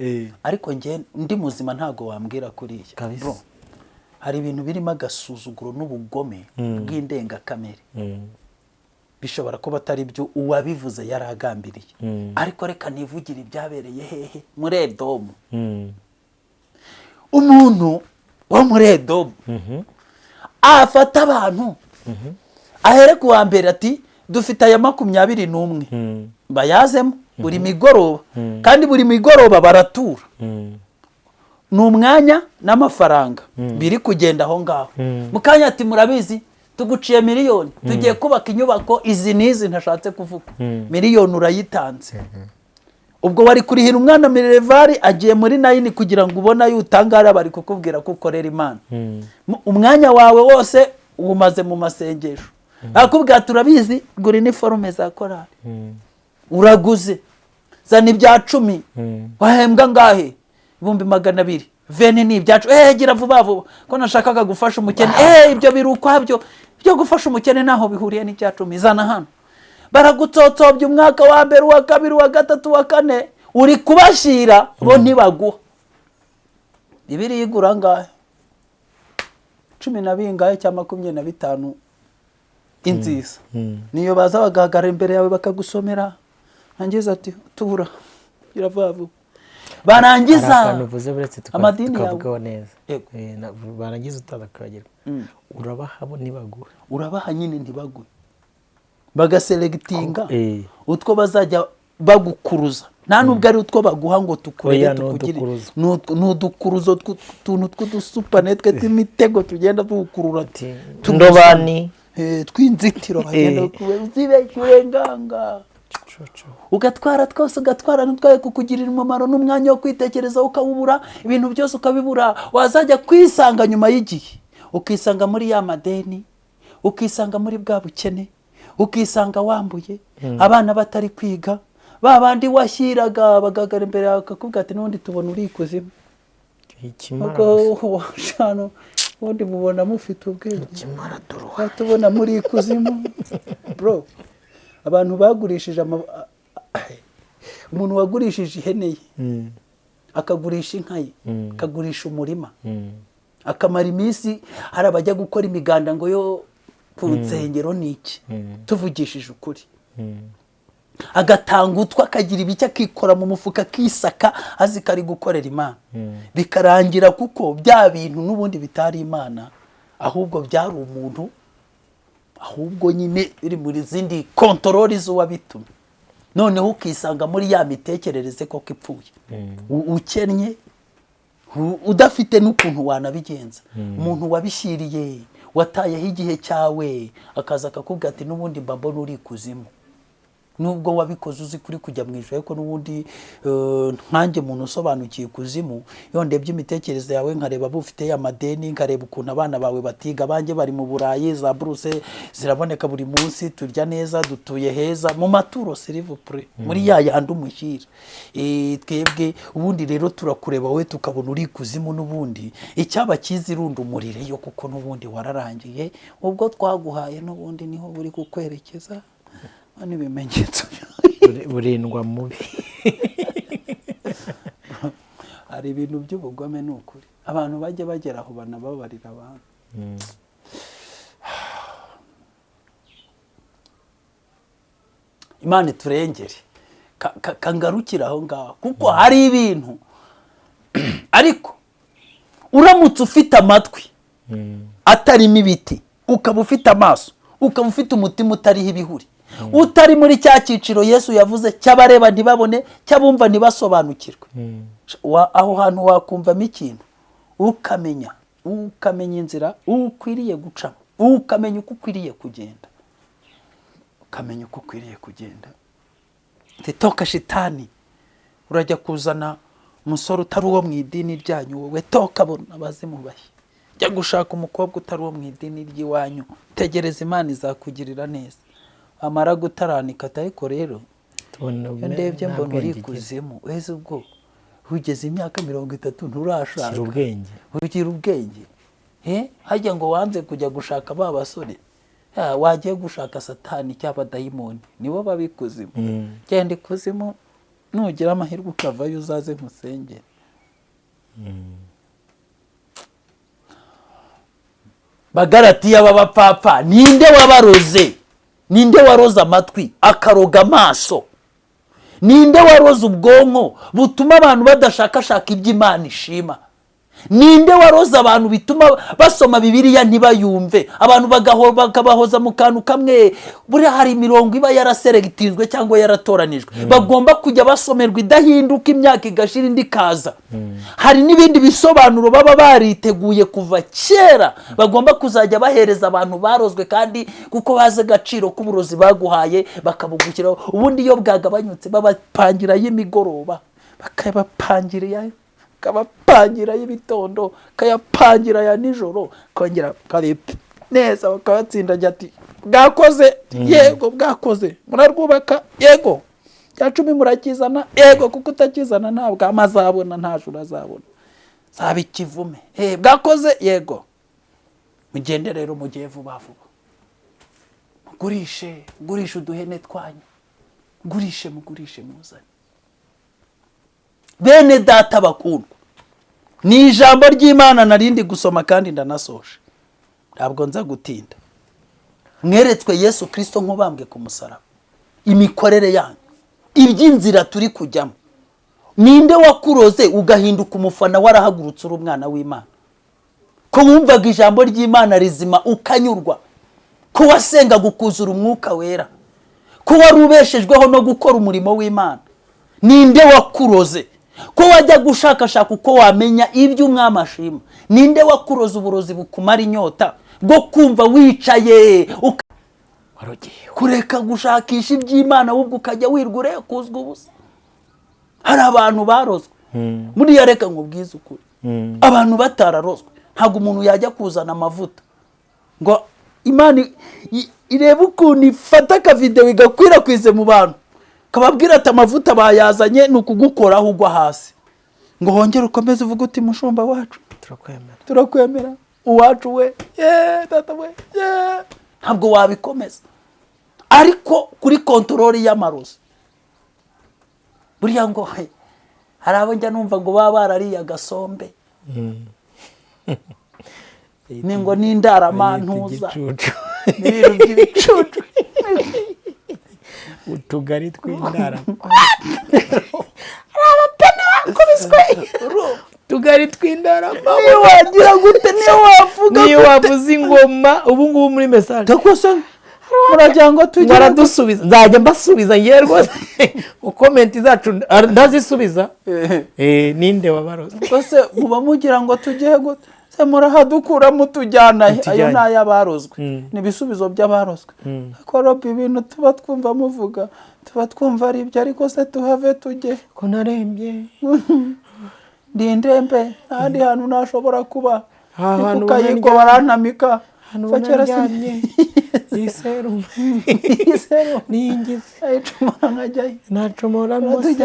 ariko nge ndi muzima ntago wambwira kuriya. Bro, hari ibintu birimo agasuzuguro n'ubugome bw'indengakamere. Bishobora kuba atari byo uwabivuze yaragambiriye. Ariko reka nivugira ibyabereye hehe muri Edomu. Umuntu wo muri Edomu afata abantu ahere kuwa mbere ati dufite aya 21 bayazemo buri migoroba, kandi buri migoroba baratura. N'umwanya n'amafaranga biri kugenda aho ngaho. Mukanya ati murabizi tuguciye miliyoni tugiye kubaka inyubako izi nizi ntashatse kuvuga. Miliyoni urayitanze. Ubwo wari kurihira umwana Minervari agiye muri 9 kugira ngo ubona yutangara bari kukubwira ko ukorera Imana. Umwanya wawe wose umaze mu masengesho. Akubwira turabizi gura uniforme za korali. Uraguze zana ibya 10 wahembwa ngahe 200. Veni ni ibyacu gira vuba vuba ko nashakaga gufasha umukene. Ibyo birukwabyo byo gufasha umukene naho bihuriye n'icyacu mizana hano. Baragutsotsobye umwaka wa mbere wa kabiri wa gatatu wa kane uri kubashira bo ntibaguha. Ibiri igura ngahe 10 cyangwa 25 inziza. Niyo baza bagagara imbere yawe bakagusomera hangiza ati tubura gira vuba. Barangiza amadini tukavugaho neza. Barangiza utadakagira urabaha bo ntibaguhe. Urabaha nyine ntibaguhe. Bagaselectinga utwo bazajya bagukuruza. Nta nubwo ari utwo baguha ngo tukurere tukugire. Nudukuruzo tuntu tw'udusupanetwe t'imitego tugenda tugukurura ati ndobani twinzitiro bagenda kubezibekure nganga. Ugatwara twose ugatwara n'utwaye kukugirira umumaro n'umwanya wo kwitekereza ukawubura, ibintu byose ukabibura. Wazajya kwisanga nyuma y'igihe ukisanga muri ya madeni, ukisanga muri bwa bukene, ukisanga wambuye, abana batari kwiga, babandi washyiraga bagagara imbere akakubwira ati n'undi tubona uri kuzimu. Uko washano undi mubona mufite ubwenge tubona muri kuzimu. Bro, abantu bagurishije umuntu wagurishije ihene ye akagurisha inka ye akagurisha umurima akamara iminsi hari abajya gukora imiganda ngo yo ku nsengero niki tuvugishije ukuri agatanga utwa akagira ibiki akikora mu mufuka kisaka azi kari gukorera Imana bikarangira kuko bya bintu n'ubundi bitari Imana ahubwo byari umuntu, ahubwo nyine biri muri zindi kontroli z'uwabitumye. Noneho ukisanga muri ya mitekerereze ko kipfuye ukennye udafite n'ukuntu wanabigenza. Umuntu wabishiriye watayeho igihe cyawe akaza akakubwira ati n'ubundi mbambona uri kuzimu. Nubwo wabikoze uzi kuri kujya mu ijuru ariko n'ubundi nkanjye muntu usobanukiye kuzimu iyo ndebye imitekerereze yawe nkareba bufite ya madeni, nkareba ukuntu abana bawe batiga, banjye bari mu Burayi, za buruse ziraboneka buri munsi, turya neza, dutuye heza mu maturo s'il-vous-plaît muri ya yandi umushyira. Twebwe ubundi rero turakureba wowe tukabona uri kuzimu n'ubundi icyaba kizirunda umurire yo kuko n'ubundi wararangiye ubwo twaguhaye n'ubundi niho buri kukwerekeza. Ani bimenyetso burindwa mubi. hari ibintu by'ubugome ni ukuri abantu bajya bagera aho banababarira abantu. Imana iturengere kangarukira aho ngaho kuko hari ibintu ariko uramutse ufite amatwi atarimo ibiti, ukaba ufite amaso, ukaba ufite umutima utariho ibihuri, utari muri cya cyiciro Yesu yavuze cy'abareba ntibabone, cy'abumva ntibasobanukirwe, aho hantu wakumvamo ikintu ukamenya inzira ukwiriye gucamo, ukamenya uko ukwiriye kugenda, toka shitani. Urajya kuzana umusore utari uwo mu idini ryanyu, wowe toka bona abazimubaye, jya gushaka umukobwa utari uwo mu idini ry'iwanyu, tegereza Imana izakugirira neza. Amara gutaranika ariko rero ndebye mbona uri kuzimu, wese ubwo ugeze imyaka 30 nturashaka ugira ubwenge hajya ngo wanze kujya gushaka ba basore, wagiye gushaka satani cyangwa dayimoni, nibo babikuzimu. Genda ikuzimu, nugira amahirwe ukavayo uzaze nkusengere. Bagalatiya b'abapfapfa, ninde wabaroze? Ninde waroza amatwi akaroga amaso? Ninde waroza ubwonko butuma abantu badashakashaka iby'Imana ishima? Ninde waroza abantu bituma basoma Bibiliya ntibayumve, abantu bakabahoza mu kantu kamwe? Buri hari imirongo iba yaraseregitizwe cyangwa yaratoranijwe, bagomba kujya basomerwa idahinduka, imyaka igashira indi kaza. Hari n'ibindi bisobanuro baba bariteguye kuva kera bagomba kuzajya bahereza abantu barozwe, kandi kuko baze agaciro k'uburozi baguhaye bakabugukiraho. Ubundi iyo bwagabanyutse babapangira y'imigoroba, bakabapangira kabapangira y'ibitondo, kayapangira ya nijoro, kongera kabipe neza bakabatsinda ati bwakoze, yego bwakoze, murarwubaka, yego cya 10 murakizana, yego kuko utakizana ntabwo amazabona, ntajura azabona, zaba ikivume, bwakoze, yego mugende rero mugiye vuba vuba, mugurishe uduhene twanyu, mugurishe muzane. Bene data bakundwa, ni ijambo ry'Imana narindi gusoma kandi ndanasoje, ntabwo nza gutinda. Mweretswe Yesu Kristo nk'ubambwe ku musaraba, imikorere yanyu, iby'inzira turi kujyamo. Ninde wakuroze ugahinduka umufana warahagurutse uri umwana w'Imana? Ko wumvaga ijambo ry'Imana rizima ukanyurwa, ko wasenga gukuzura umwuka wera, ko wari ubeshejweho no gukora umurimo w'Imana. Ninde wakuroze ko wajya gushakashaka uko wamenya ibyo umwami ashima? Ninde wakuroza uburozi bukumara inyota bwo kumva wicaye kureka gushakisha iby'Imana, ahubwo ukajya wirgure kuzwa ubusa? Hari abantu barozwe muri yareka nkubwiza ukuri, abantu batararozwe ntabwo umuntu yajya kuzana amavuta ngo Imana irebe ukuntu ifata ka video igakwirakwize mu bantu, kababwira ati amavuta bayazanye nukugukoraho ugwa hasi, ngo hongere ukomeze uvuga uti mushumba wacu turakwemera uwacu we, tata we, ntabwo wabikomeza. Ariko kuri kontroli y'amarozi buriya ngo hari abo njya numva ngo baba barariye agasombe, ni ngo n'indaramantuza n'ibintu by'ibicucu, utugari tw'indara, abapene bakubiswe utugari tw'indara. Niyo wagira gute, niyo wavuga, niyo wavuze ingoma ubu ngubu muri message takose muragira ngo tujye baradusubiza, nzajya mbasubiza ngiye rwose comment zacu ndazisubiza. Ninde wabaroze bose muba mugira ngo tujye gute? Se murahadukura mutujyana, ayo naya barozwe, nibisubizo by'abarozwe. Ko robi ibintu tuba twumva muvuga, tuba twumva ari ibyo, ariko se tuhave tujye ko narembye, ndindembe handi hantu nashobora kuba, ahantu ukayiko barantamika fakera simye iserum ningize ayicumura nkajyayo, nacumura mose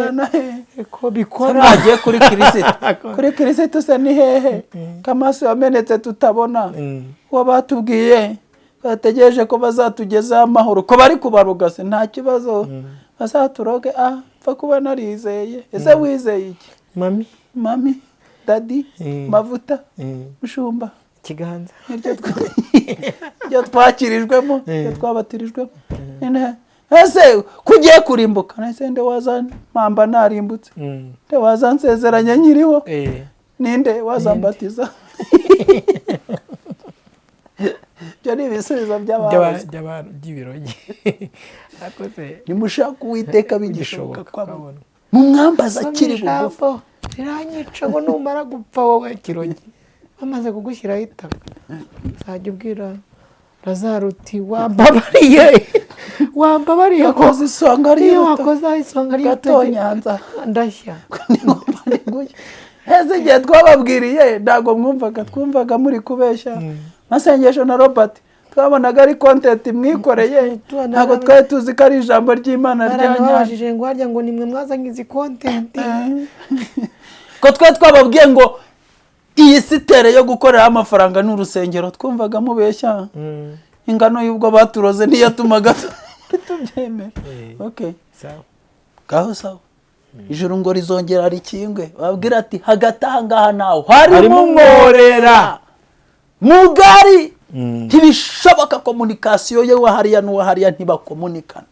ko bikora nagiye kuri Kristo. Kuri Kristo se ni hehe kamaso yamenetse tutabona? Wabatubwiye bategereje ko bazatugeza amahoro, ko bari kubaruga se nta kibazo, bazaturoge pfa kuba narizeye. Ese wizeye iki? Mami, dadi, mavuta, mushumba, ikiganza, ibyo twakirijwemo, ibyo twabatirijwemo. Ese kugiye kurimbuka, nese nde wazampamba narimbutse, nde wazansezeranya nkiriho, ninde wazambatiza? Byo ni ibisubizo by'ibirori. Nimushaka Uwiteka bigishoboka kwabona, mumwambaza akiri bugufi. Riranyica ngo numara gupfa wowe kirogi, bamaze kugushyiraho itaka, uzajya ubwira Lazaro uti wambabariye wakoze isonga ry'Itonyanza ndashya. Ese igihe twababwiriye ntabwo twumvaga muri kubeshya. Masengesho na Robert twabonaga ari content mwikoreye, ntabwo twari tuzi ko ari ijambo ry'Imana ryanyajije ngo harya ngo nimwe mwazanye izi content. Ko twababwiye ngo iyi sitere yo gukorera amafaranga n'urusengero, twumvaga mubeshya. Ingano y'ubwo baturoze ntiyatumaga tubyemera. Okay, sawa sawa. Ijuru ngo rizongera rikingwe, babwira ati hagati aha ngaha naho harimo umworera mugari. Ntibishoboka komunikasiyo ye wahariya n'uwahariya ntibakomunikana.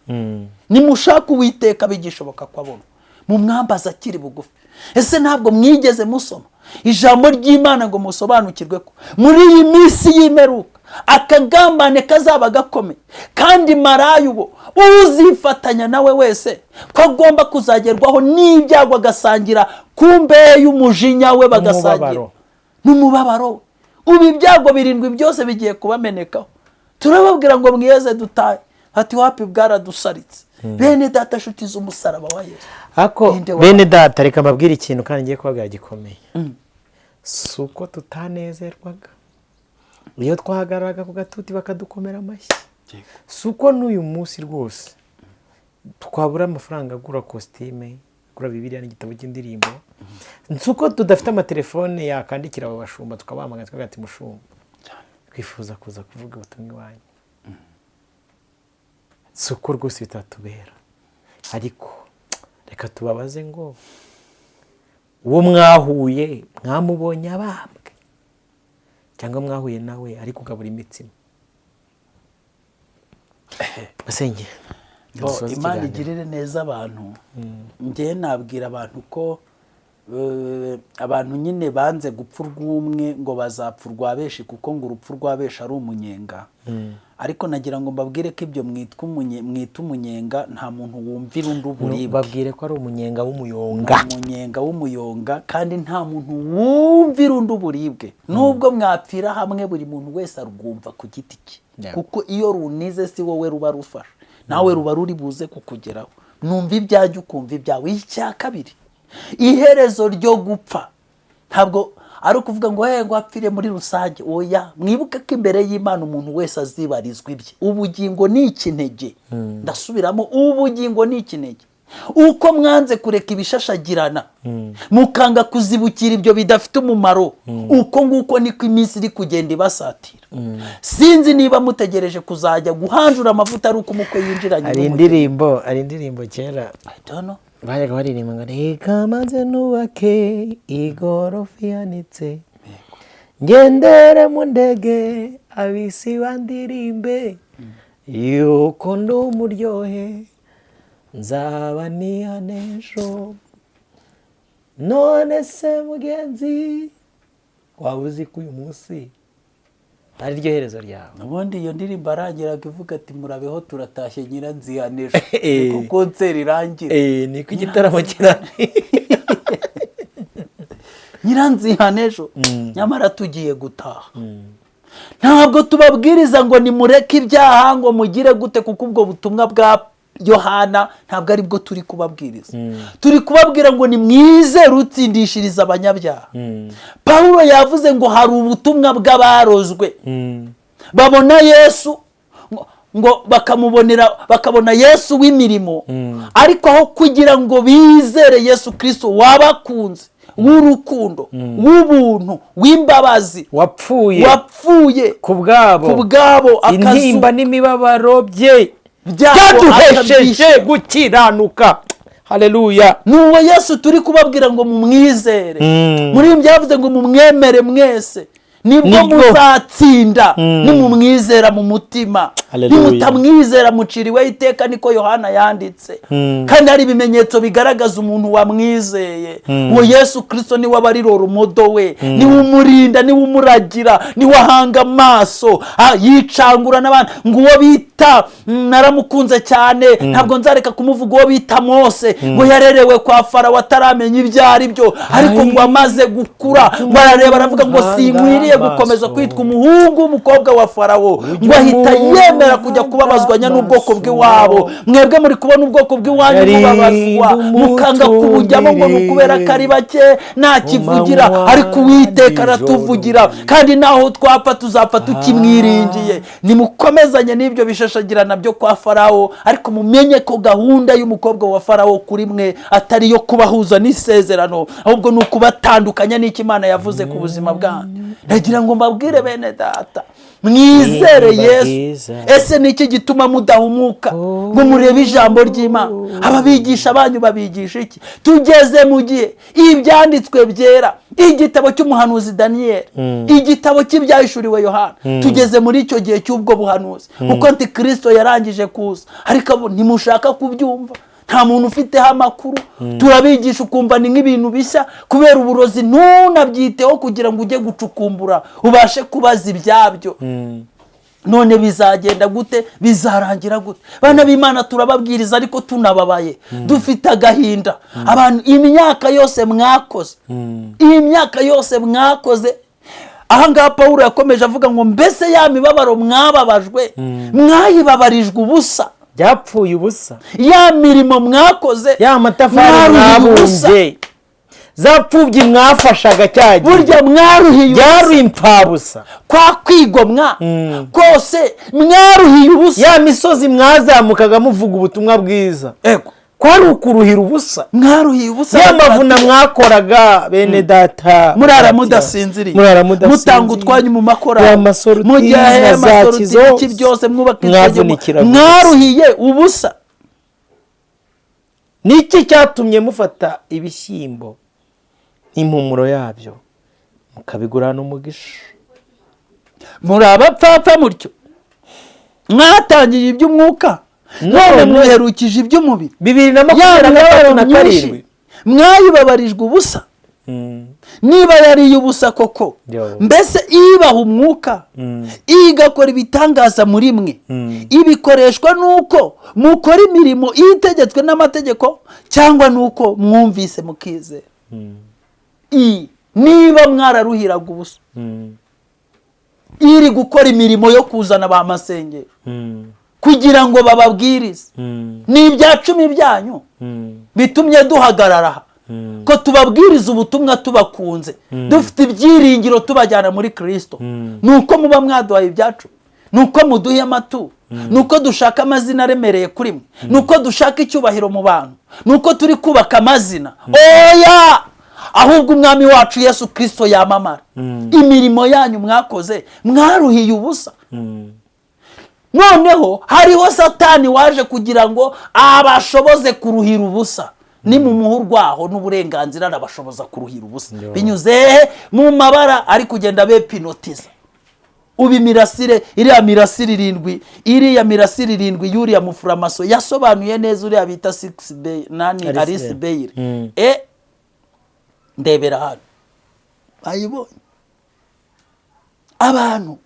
Nimushaka Uwiteka bigishoboka kwabona, mumwambaza akiri bugufi. Ese ntabwo mwigeze musoma ijambo ry'Imana ngo musobanukirwe ko muri iyi minsi y'imperuka akagambane kazaba gakomeye, kandi maraya ubo uzifatanya nawe wese ko agomba kuzagerwaho n'ibyago, agasangira ku mbehe y'umujinya we, bagasangira n'umubabaro. Ubu ibyago 7 byose bigiye kubamenekaho. Turababwira ngo mwiyeze dutahe, ati wapi bwaradusaritse. Bene data nshuti z'umusaraba wa Yesu. Ako bene data reka mbabwira ikintu kandi ngiye kubabwira gikomeye. Suko tutanezerwaga iyo twahagararaga ku gatuti bakadukomera amashyi. Suko n'uyu munsi rwose twabura amafaranga agura costume, gura Bibiliya n'igitabo cy'indirimbo. Suko tudafite amatelefone yakandikira abo bashumba tukabamagana twagati mushumba, twifuza kuza kuvuga ubutumwa iwanyu. Suko rwose bitatubera. Ariko reka tubabaze ngo uwo mwahuye mwamubonye abambwe cyangwa mwahuye nawe ari kugabura imitsima? Basenge Imana igirire neza abantu. Ngiye nabwira abantu ko abantu nyine banze gupfa urw'umwe ngo bazapfa urwabeshi, kuko ngo urupfu rwabeshi ari umunyenga. Ariko nagira ngo mbabwire ko ibyo mwita umunyenga nta muntu wumvira undi uburibwe. Babwire ko ari umunyenga w'umuyonga. Umunyenga w'umuyonga, kandi nta muntu wumvira undi uburibwe. Nubwo mwapfira hamwe buri muntu wese arwumva ku giti cye. Kuko iyo runize si wowe ruba rufasha, nawe ruba ruri buze kukugeraho. Numva ibyajya ukumva ibyawe. Icya kabiri, iherezo ryo gupfa ntabwo ari ukuvuga ngo ngo apfire muri rusange. Oya, mwibuke ko imbere y'Imana umuntu wese azibarizwa ibye. Ubugingo ni ikinege. Ndasubiramo, ubugingo ni ikinege. Uko mwanze kureka ibishashagirana mukanga kuzibukira ibyo bidafite umumaro, uko nguko niko iminsi iri kugenda ibasatira. Sinzi niba mutegereje kuzajya guhanjura amavuta ari uko umukwe yinjiranye. Ari indirimbo kera bajyaga baririmba ngo reka maze nubake igorofa ihanitse, ngendere mu ndege abisi bandirimbe, yuko ndi umuryohe nzaba nihanejo. None se mugenzi waba uzi ko uyu munsi ari ryo herezo ryawe? Ubundi iyo ndirimbo arangiraga ivuga ati murabeho turatashye Nyiranzihanejo, kuko konseri irangira. Niko igitaramo kirangiye. Nyiranzihanejo, nyamara tugiye gutaha. Ntabwo tubabwiriza ngo nimureke ibyaha ngo mugire gute, kuko ubwo butumwa bwa Yohana ntabwo ari bwo turi kubabwiriza. Turi kubabwira ngo ni mwize rutsindishiriza abanyabyaha. Paulo yavuze ngo hari ubutumwa bw'abarozwe babona Yesu, ngo bakabona Yesu w'imirimo, ariko aho kugira ngo bizere Yesu Kristo wabakunze, w'urukundo, w'ubuntu, w'imbabazi, wapfuye kubwabo intimba n'imibabaro bye byaduhesheje gukiranuka. Haleluya. Nuwo Yesu turi kubabwira ngo mumwizere. Muri ibi byavuze ngo mumwemere mwese nibwo muzatsinda nimumwizera mu mutima. Nimutamwizera muciriweho iteka, niko Yohana yanditse. Kandi hari ibimenyetso bigaragaza umuntu wamwizeye. Uwo Yesu Kristo ni wabarirora umudo we, ni umurinda, ni umuragira, ni wahanga amaso, yicangura n'abandi. Ngo uwo bita, naramukunze cyane, ntabwo nzareka kumuvuga, uwo bita Mose, ngo yarerewe kwa Farawo ataramenya ibyo ari byo, ariko ngo amaze gukura ngo arareba aravuga ngo sinkwiriye gukomeza kwitwa umuhungu w'umukobwa wa Farawo, ngo ahita yemera kujya kubabazwanya n'ubwoko bw'iwabo. Mwebwe muri kubona ubwoko bw'iwanyu mubabazwa, mukanga kubujyamo ngo nukubera kari bake nta kivugira, ariko Uwiteka aratuvugira, kandi naho twapfa tuzapfa tukimwiringiye. Nimukomezanye n'ibyo bishashagirana byo kwa Farawo, ariko mumenye ko gahunda y'umukobwa wa Farawo kuri mwe atari yo kubahuza n'isezerano, ahubwo ni ukubatandukanya n'icyo Imana yavuze ku buzima bwanyu. Ndagira ngo mbabwire bene data, mwizere Yesu. Ese niki gituma mudahumuka ngo murebe ijambo ry'Imana? Ababigisha banyu babigisha iki? Tugeze mu gihe ibyanditswe byera, igitabo cy'umuhanuzi Daniel, igitabo cy'ibyahishuriwe Yohana, tugeze muri icyo gihe cy'ubwo buhanuzi, kuko Antikristo yarangije kuza, ariko ntimushaka kubyumva. Nta muntu ufiteho amakuru, turabigisha ukumva ni nk'ibintu bishya, kubera uburozi ntunabyiteho kugira ngo ujye gucukumbura ubashe kubaza ibyabyo. None bizagenda gute? Bizarangira gute? Bana b'Imana turababwiriza ariko tunababaye, dufite agahinda. Abantu imyaka yose mwakoze, imyaka yose mwakoze. Ahangaha Pawulo yakomeje avuga ngo mbese ya mibabaro mwababajwe mwayibabarijwe ubusa, byapfuye ubusa. Ya mirimo mwakoze, ya matafari mwabumbye, zapfubyi mwafashaga cyagiye, burya mwaruhiye ubusa. Byari impfabusa. Kwa kwigomwa kose mwaruhiye ubusa. Ya misozi mwazamukaga muvuga ubutumwa bwiza, kwari ukuruhira ubusa. Mwaruhiye ubusa. Ya mavuna mwakoraga bene data, murara mudasinziriye, mutanga utwanyu mu makora, mujyahe amasoroti iki byose mwubaka insengero, mwaruhiye ubusa. Niki cyatumye mufata ibishyimbo impumuro yabyo mukabigurana umugisha? Muri abapfapfa mutyo, mwatangiye iby'umwuka none mwiherukije iby'umubiri. 2027 mwayibabarijwe ubusa. Niba yariye ubusa koko, mbese ibaha umwuka, igakora ibitangaza muri mwe, ibikoreshwa nuko mukora imirimo itegetswe n'amategeko, cyangwa nuko mwumvise mukizera? Niba mwararuhiraga ubusa, iri gukora imirimo yo kuzana ba masengero kugira ngo bababwirize, ni ibya 10 byanyu bitumye duhagarara ko tubabwiriza ubutumwa tubakunze, dufite ibyiringiro tubajyana muri Kristo. Nuko muba mwaduhaye ibyacu, nuko muduhe amaturo, nuko dushaka amazina aremereye kuri mwe, nuko dushaka icyubahiro mu bantu, nuko turi kubaka amazina. Oya, ahubwo umwami wacu Yesu Kristo yamamara. Imirimo yanyu mwakoze mwaruhiye ubusa. Noneho hariho Satani waje kugira ngo abashoboze kuruhira ubusa. Ni mu muhurwaho n'uburenganzira nabashoboza kuruhira ubusa, binyuze mu mabara ari kugenda bepinotiza. Ubi mirasire, iriya mirasire 7, iriya mirasire 7 yuriya mufuramaso yasobanuye neza uriya bita 6 Bay nani Alice Bailey. Ndebera hano ayibonye abantu,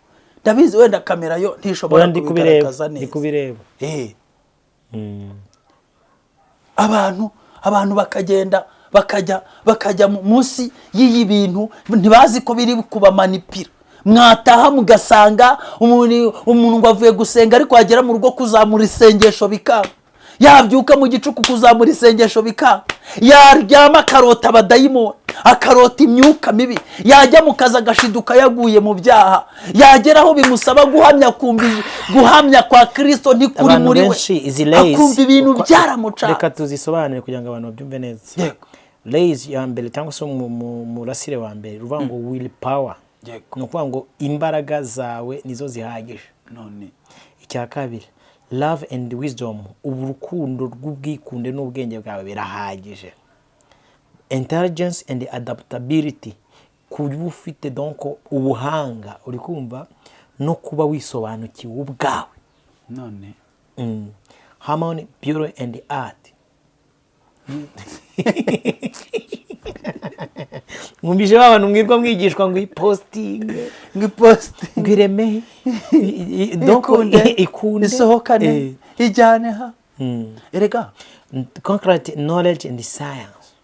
ndabizi wenda kamera yo ntishobora kubigaragaza neza, kubireba. Abantu bakagenda bakajya munsi y'iyi bintu, ntibazi ko biri kubamanipira. Mwataha mugasanga umuntu ngo avuye gusenga, ariko agera mu rugo kuzamura isengesho bikanga, yabyuka mu gicuku kuzamura isengesho bikanga, yaryama akarota abadayimoni, akarota imyuka mibi, yajya mu kazi agashiduka yaguye mu byaha, yageraho bimusaba guhamya kwa Kristo ntikuri muri we, akumva ibintu byaramuca. Reka tuzisobanure kugira ngo abantu babyumve neza. Lays ya mbere cyangwa se murasire wa mbere ruvuga ngo will power, no kuvuga ngo imbaraga zawe nizo zihagije. None icya kabiri love and wisdom, urukundo rw'ubwikunde n'ubwenge bwawe birahagije. Intelligence and adaptability, kuba ufite donc ubuhanga, uri kumva, no kuba wisobanukiwe ubwawe. none Harmony, beauty and art. Mwumvise abantu mwirwa mwigishwa ngo iposting, ngo ireme, donc ikunde, isohokane, ijyane ha. Erega concrete knowledge and science.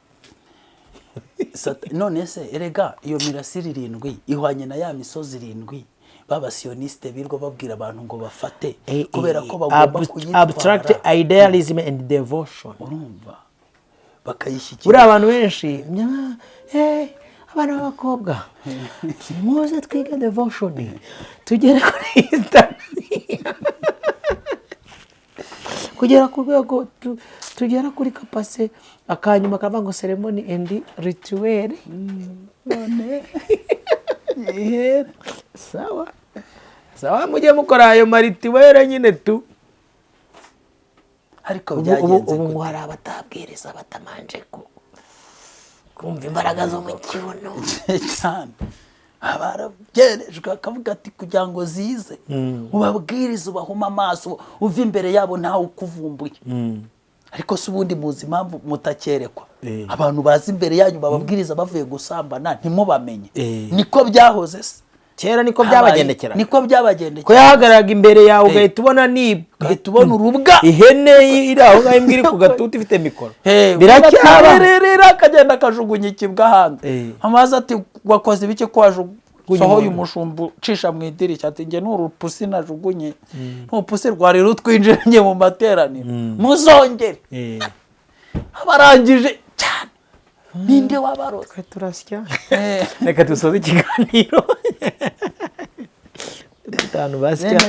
none se erega iyo mirasire 7 ihwanye na ya misozi 7 b'abasiyoniste birwa babwira abantu ngo bafate kubera ko bagomba kuyitwara. Abstract idealism and devotion. Urumva bakayishyikira buri abantu benshi abana b'abakobwa muze twiga devotion tugere kuri Instagram kugera ku rwego tugera kuri kapase akanyuma kava ngo ceremony and ritual. none sawa mujye mukora ayo marituel nyine tu. ariko byagenze ubu hari abatabwiriza batamanje kumva imbaraga zo mu kibuno cyane, abarabyerejwe akavuga ati kugira ngo zize ubabwiriza ubahuma amaso uva imbere yabo ntawe ukuvumbuye. ariko se ubundi muzi impamvu mutakerekwa? abantu bazi imbere yanyu bababwiriza bavuye gusambana ntimubamenye. niko byahoze se kera, niko byabagendekera, niko byabagendekera. ko yahagararaga imbere yawe ugahita ubona ugahita ubona urubwa, ihene iri aho ngaho imbwa iri ku gatuti ifite mikoro, biracyaba akagenda akajugunya ikibwa hanze. amazi ati wakoze ibiki ko wajugunye umushumbu ucisha mu idirishya? ati njye n'urupusi najugunye, n'urupusi rwari rutwinjiranye mu materaniro, muzongere. abarangije cyane ninde wabaroze? turasya. Reka dusoze ikiganiro. Dutanu basya,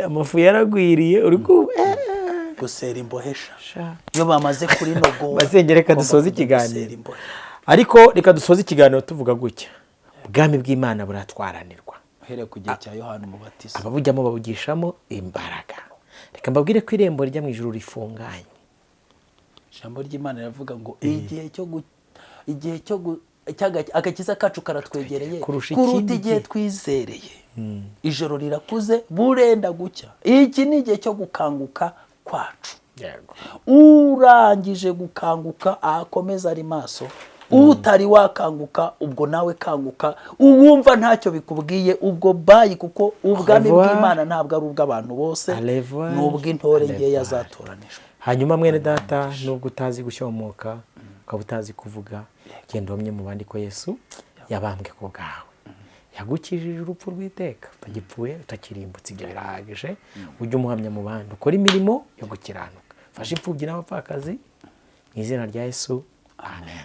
amafu yaragwiriye uri gusera imbohesha iyo bamaze kuri nogo basengere. Reka dusoze ikiganiro, ariko reka dusoze ikiganiro tuvuga gutya: ubwami bw'Imana buratwaranirwa uhereye ku gihe cya Yohana Umubatiza, ababujyamo babugishamo imbaraga. Reka mbabwire ko irembo rijya mu ijuru rifunganye. ijambo ry'Imana riravuga ngo igihe cyo agakiza kacu karatwegereye kuruta igihe twizereye. ijoro rirakuze burenda gucya. iki ni igihe cyo gukanguka kwacu. urangije gukanguka akomeza ari maso, utari wakanguka ubwo nawe kanguka, uwumva ntacyo bikubwiye ubwo bayi, kuko ubwami bw'Imana ntabwo ari ubw'abantu bose, ni ubw'intore ngeya zatoranijwe. Hanyuma mwene data, nubwo utazi gushyomoka ukaba utazi kuvuga, genda umwe mu bandi ko Yesu yabambwe ku bwawe, yagukijije urupfu rw'iteka, utagipfuye utakirimbutse. Ibyo birahagije. ujye umuhamya mu bandi, ukora imirimo yo gukiranuka, fasha imfubyi n'abapfakazi mu izina rya Yesu. Amen.